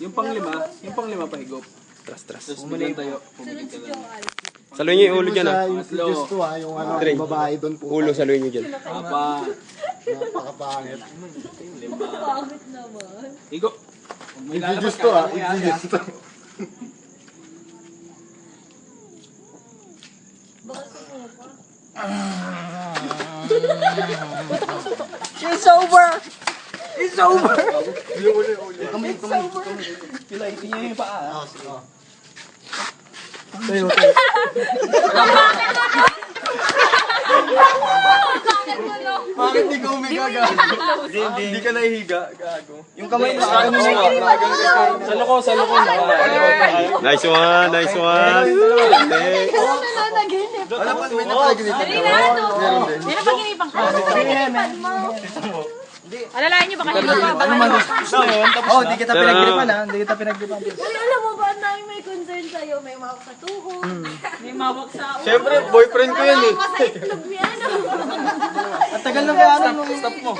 Yung panglima pahigop. Tras. Tapos biglang tayo. Pumigil ka lang. Saluhin niyo yung ulo dyan ah. Introduce ko yung ano, Three. yung babae doon po. Ulo, saluhin niyo dyan. Apa. Napakapangit. Bakit naman? Higop. Introduce ko introduce to. Bakit sumupa? She's over! It's over! Pilaitin niya yung paa. Tayo. Bakit di ka umiga, gago? Hindi ka nahihiga, gago. Yung kamay mo sa ano Sa loko. Nice one. Ano na naginip? Wala pa may napaginitan. Dali na, ano? Meron din. Hindi na paginipan ka. Paginipan mo. Alalayan niyo baka hindi pa. Baka Oh, di kita pinagdiripan ha. Hindi kita pinagdiripan. Dali, alam mo ba na may concern sa'yo? May mawak sa tuhod. May mawak sa ulo. Siyempre, boyfriend ko yan eh. Masaitlog yan. At tagal na kaya ano. Stop mo.